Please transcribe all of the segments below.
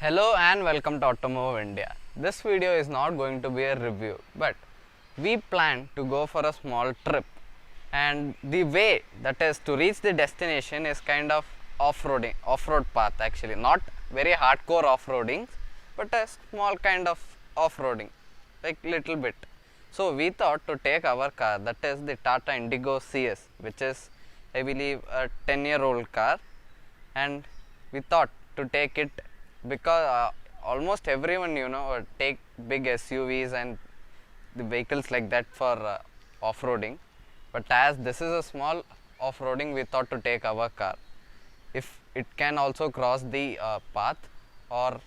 Hello and welcome to Automove India. This video is not going to be a review, but we plan to go for a small trip, and the way that is to reach the destination is kind of off-road path actually, not very hardcore off-roading, but a small kind of off-roading, like little bit. So we thought to take our car, that is the Tata Indigo CS, which is I believe a 10-year-old car, and we thought to take it because almost everyone take big SUVs and the vehicles like that for off-roading, but as this is a small off-roading, we thought to take our car if it can also cross the path or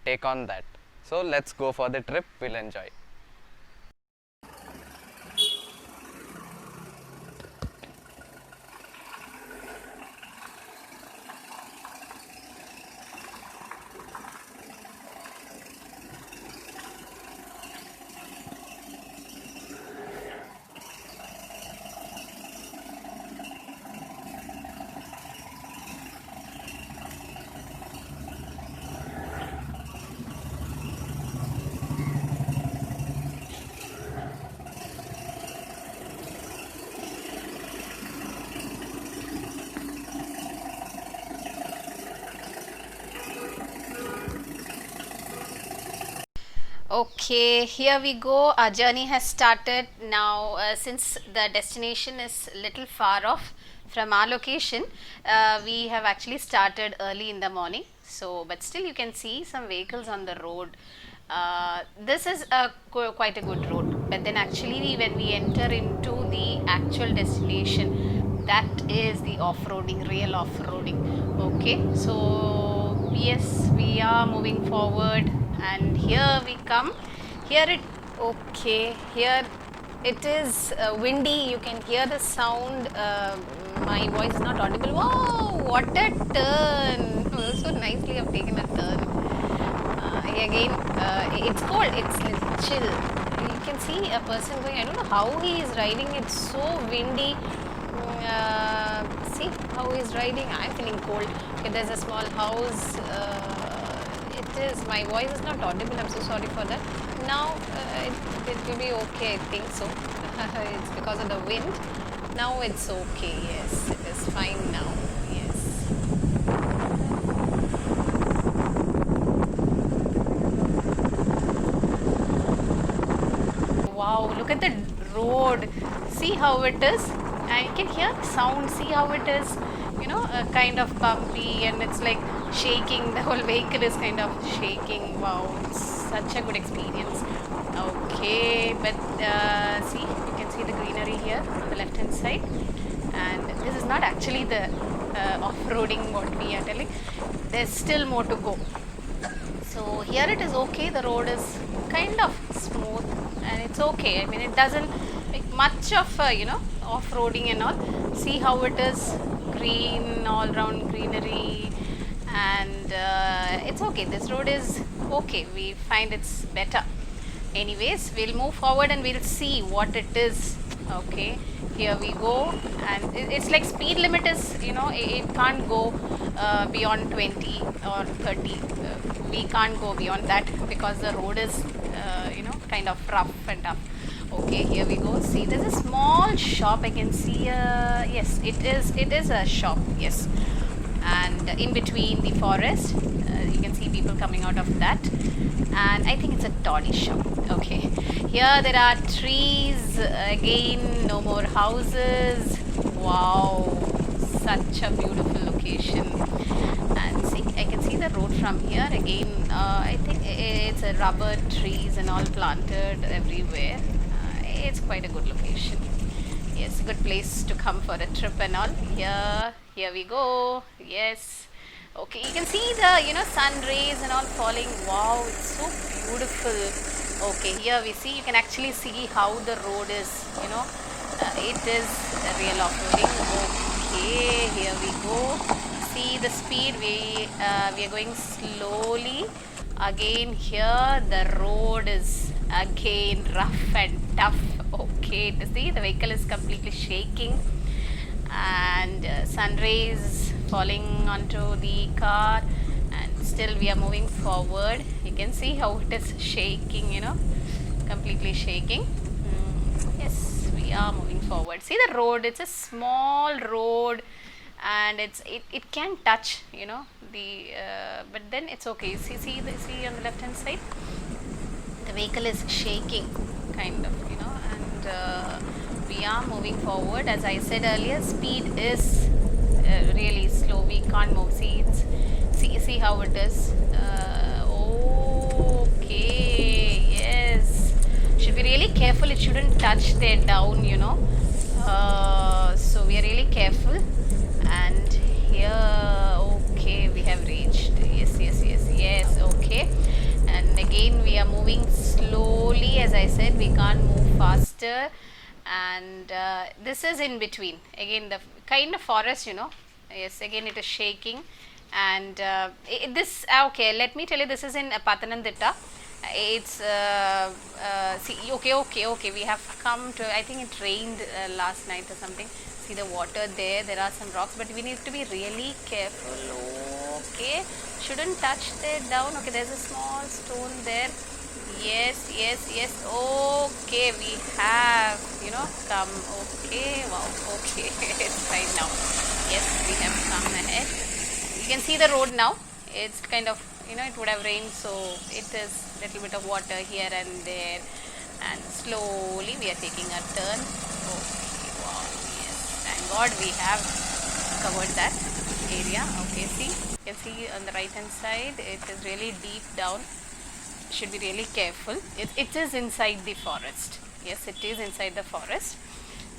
take on that. So let's go for the trip, we'll enjoy. Okay, here we go. Our journey has started now. Since the destination is little far off from our location, we have actually started early in the morning. So, but still you can see some vehicles on the road. This is quite a good road, but then actually when we enter into the actual destination, that is the off-roading, real off-roading. Okay, so yes, we are moving forward, and here we come. Here it is windy. You can hear the sound. My voice is not audible. Wow, what a turn! So nicely I've taken a turn. Again, it's cold, it's little chill. You can see a person going, I don't know how he is riding, it's so windy. See how he is riding. I'm feeling cold. Okay, there's a small house. My voice is not audible, I'm so sorry for that. Now it will be okay, I think so. It's because of the wind. Now it's okay, yes, it is fine now, yes. Wow, look at the road. See how it is, and you can hear the sound. See how it is, kind of bumpy, and it's like shaking. The whole vehicle is kind of shaking. Wow, it's such a good experience. Okay, but see, you can see the greenery here on the left hand side, and this is not actually the off-roading what we are telling. There's still more to go. So here it is okay. The road is kind of smooth, and it's okay. I mean, it doesn't make much of off-roading and all. See how it is, green, all around greenery, and it's okay. This road is okay. We find it's better. Anyways, we'll move forward and we'll see what it is. Okay, here we go, and it's like speed limit is, it can't go beyond 20 or 30. We can't go beyond that because the road is kind of rough and tough. Okay, here we go. See, there's a small shop. I can see. Yes, it is a shop. Yes, and in between the forest, you can see people coming out of that, and I think it's a toddy shop. Okay, here there are trees. Again, no more houses. Wow, such a beautiful location. And see, I can see the road from here. Again, I think it's a rubber trees and all planted everywhere. It's quite a good location. Yes, a good place to come for a trip and all. Here we go. Yes. Okay, you can see the sun rays and all falling. Wow, it's so beautiful. Okay, here we see, you can actually see how the road is. It is a real off-roading. Okay, here we go. See the speed. We are going slowly. Again, here the road is again rough and tough. Okay, to see the vehicle is completely shaking, and sun rays falling onto the car, and still we are moving forward. You can see how it is shaking, you know, completely shaking. Yes, we are moving forward. See the road, it's a small road and it can touch, you know, the but then it's okay. See on the left hand side, the vehicle is shaking kind of, you know, and we are moving forward. As I said earlier, speed is really slow. We can't move. See how it is. Okay, yes, should be really careful. It shouldn't touch there down, you know. So we are really careful. And here, okay, we have reached. Yes, okay. And again we are moving slowly. As I said, we can't move faster. And this is in between, again, the kind of forest, you know. Yes, again it is shaking. And this okay, let me tell you, this is in Pathanamthitta. It's okay, we have come to, I think it rained last night or something. See the water there, there are some rocks, but we need to be really careful. Okay, shouldn't touch there down. Okay, there's a small stone there. Yes, okay, we have, you know, come. Okay, wow, okay, it's fine now. Yes, we have come ahead. You can see the road now. It's kind of, you know, it would have rained, so it is little bit of water here and there. And slowly we are taking a turn. Okay, wow, yes, thank God we have covered that area. Okay, see, you can see on the right hand side, it is really deep down. Should be really careful. It is inside the forest. Yes, it is inside the forest.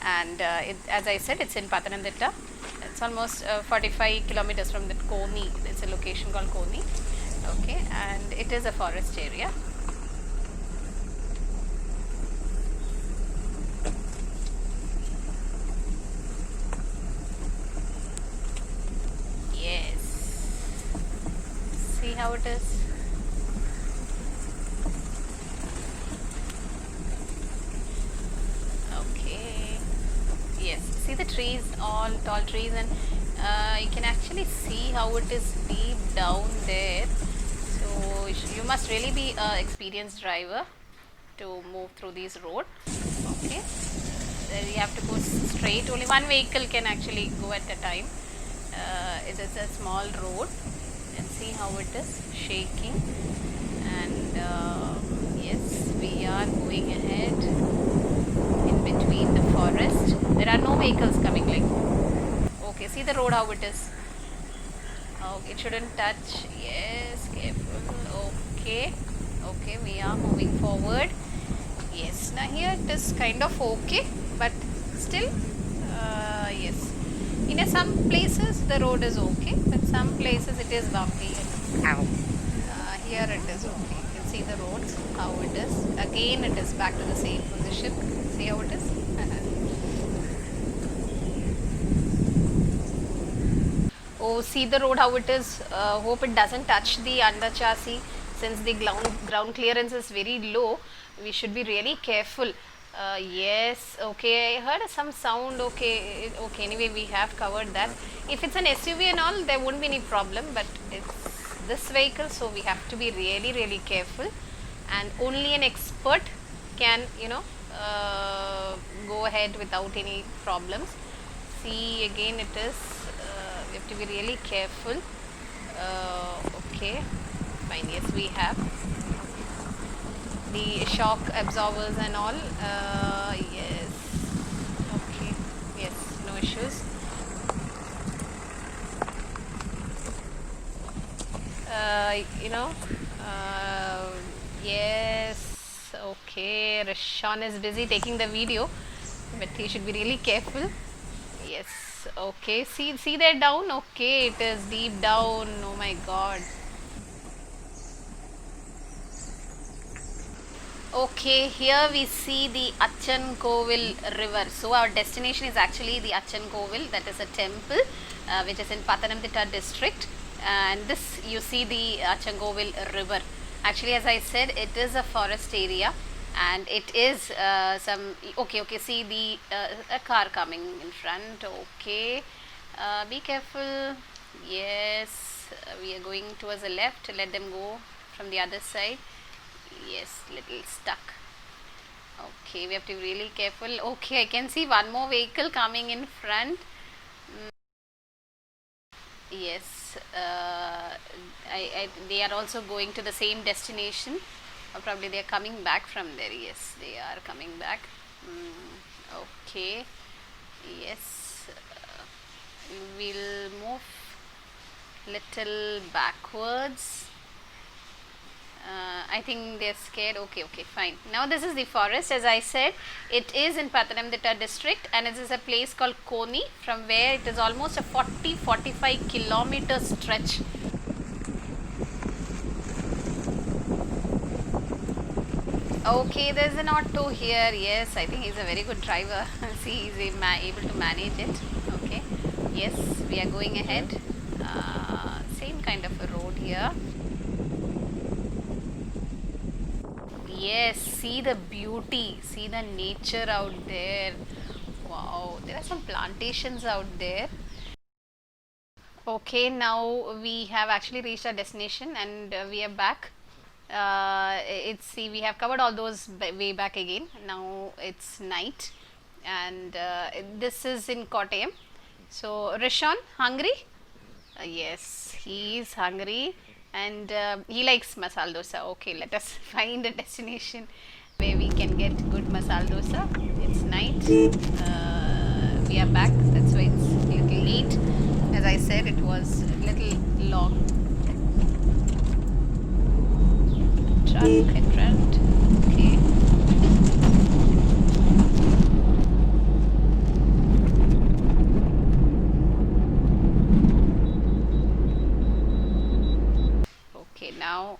And as I said, it's in Pathanamthitta. It's almost 45 kilometers from the Koni. It's a location called Koni. Okay, and it is a forest area. Yes. See how it is? Yes, see the trees, all tall trees, and you can actually see how it is deep down there. So you must really be an experienced driver to move through this road. Okay, there you have to go straight. Only one vehicle can actually go at a time. It's a small road, and see how it is shaking. And yes, we are going ahead in between the forest. There are no vehicles coming, like, okay, see the road how it is. Okay, it shouldn't touch. Yes, careful. Okay, we are moving forward. Yes, now here it is kind of okay, but still yes, in some places the road is okay, but some places it is bumpy. Here it is okay. You can see the roads how it is. Again it is back to the same position. See how it is. Oh, see the road how it is. Hope it doesn't touch the under chassis. Since the ground clearance is very low, we should be really careful. Yes, okay, I heard some sound. Okay, anyway, we have covered that. If it's an SUV and all, there won't be any problem, but it's this vehicle, so we have to be really careful, and only an expert can, you know, go ahead without any problems. See, again it is, we have to be really careful. Okay, fine, yes, we have the shock absorbers and all. Yes, okay, yes, no issues. You know, yes, okay, Rashawn is busy taking the video, but he should be really careful. Yes, okay, see there down. Okay, it is deep down. Oh my God. Okay, here we see the Achankovil river. So our destination is actually the Achankovil, that is a temple which is in Pathanamthitta district. And this, you see the Achankovil river. Actually, as I said, it is a forest area, and it is some, okay, see the a car coming in front. Okay, be careful. Yes, we are going towards the left. Let them go from the other side. Yes, little stuck. Okay, we have to be really careful. Okay, I can see one more vehicle coming in front. Yes, they are also going to the same destination, or probably they are coming back from there. Yes, they are coming back. Okay, yes, we'll move little backwards. I think they're scared. Okay, fine. Now this is the forest. As I said, it is in Pathanamthitta district, and it is a place called Koni, from where it is almost a 40-45 kilometer stretch. Okay, there's an auto here. Yes, I think he's a very good driver. See, he's able to manage it. Okay, yes, we are going ahead. Same kind of a road here. Yes, see the beauty, see the nature out there. Wow, there are some plantations out there. Okay, now we have actually reached our destination, and we are back. We have covered all those way back again. Now it's night, and this is in Kottayam. So Rishon, hungry? Yes, he is hungry, and he likes masala dosa. Okay, let us find a destination where we can get good masala dosa. It's night. We are back. That's why it's a little late. As I said, it was a little long. Truck in front. Okay. Okay, now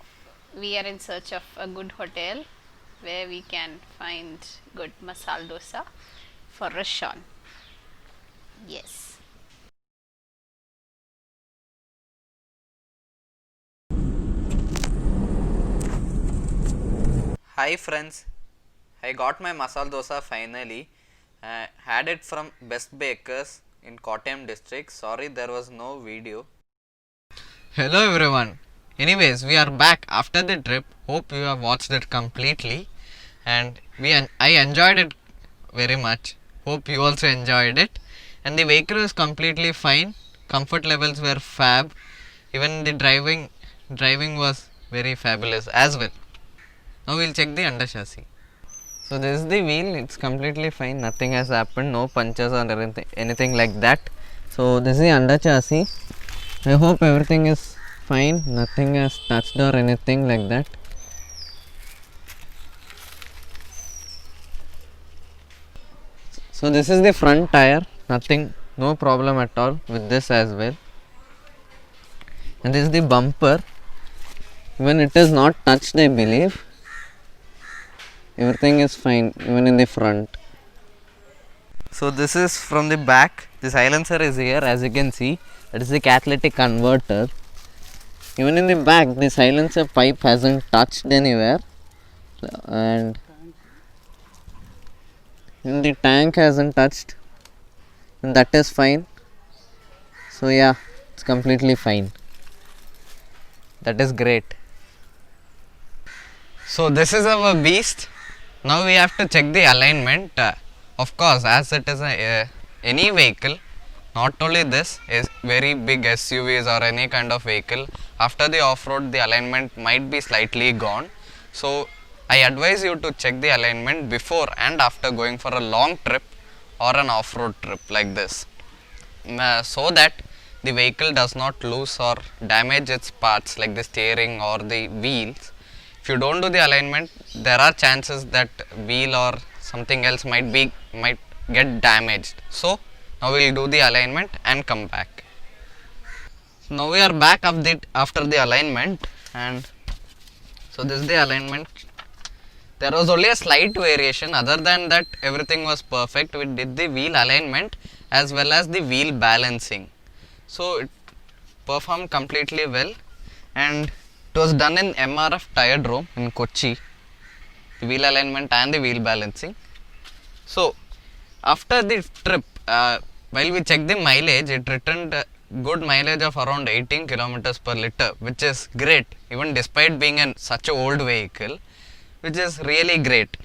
we are in search of a good hotel where we can find good masala dosa for Rishon. Yes. Hi friends, I got my masala dosa finally. Had it from Best Bakers in Kottayam district. Sorry there was no video. Hello everyone. Anyways, we are back after the trip. Hope you have watched it completely, and I enjoyed it very much. Hope you also enjoyed it. And the vehicle was completely fine. Comfort levels were fab. Even the driving was very fabulous as well. Now we'll check the under chassis. So this is the wheel. It's completely fine. Nothing has happened. No punches or anything like that. So this is the under chassis. I hope everything is fine. Nothing has touched or anything like that. So this is the front tire. Nothing, no problem at all with this as well. And this is the bumper. Even it is not touched, I believe. Everything is fine, even in the front. So this is from the back. The silencer is here, as you can see. That is the catalytic converter. Even in the back, the silencer pipe hasn't touched anywhere, and in the tank hasn't touched, and that is fine. So yeah, it's completely fine. That is great. So this is our beast. Now we have to check the alignment. Of course, as it is any vehicle, not only this is very big SUVs or any kind of vehicle, after the off-road the alignment might be slightly gone. So I advise you to check the alignment before and after going for a long trip or an off-road trip like this, so that the vehicle does not lose or damage its parts like the steering or the wheels. If you don't do the alignment, there are chances that wheel or something else might get damaged. So now we will do the alignment and come back. So now we are back after the alignment, and so this is the alignment. There was only a slight variation. Other than that, everything was perfect. We did the wheel alignment as well as the wheel balancing. So it performed completely well, and it was done in MRF Tyredrome in Kochi, the wheel alignment and the wheel balancing. So after the trip, while we checked the mileage, it returned good mileage of around 18 kilometers per liter, which is great even despite being such an old vehicle, which is really great.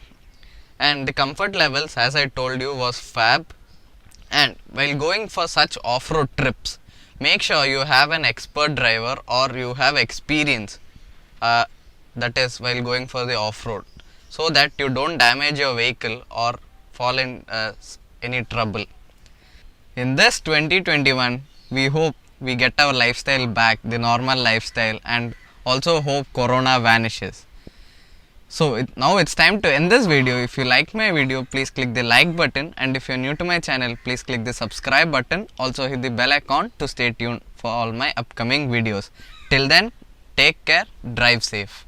And the comfort levels, as I told you, was fab. And while going for such off-road trips, make sure you have an expert driver or you have experience, that is while going for the off-road, so that you don't damage your vehicle or fall in any trouble. In this 2021, we hope we get our lifestyle back, the normal lifestyle, and also hope Corona vanishes. So now it's time to end this video. If you like my video, please click the like button, and if you're new to my channel, please click the subscribe button. Also hit the bell icon to stay tuned for all my upcoming videos. Till then, take care, drive safe.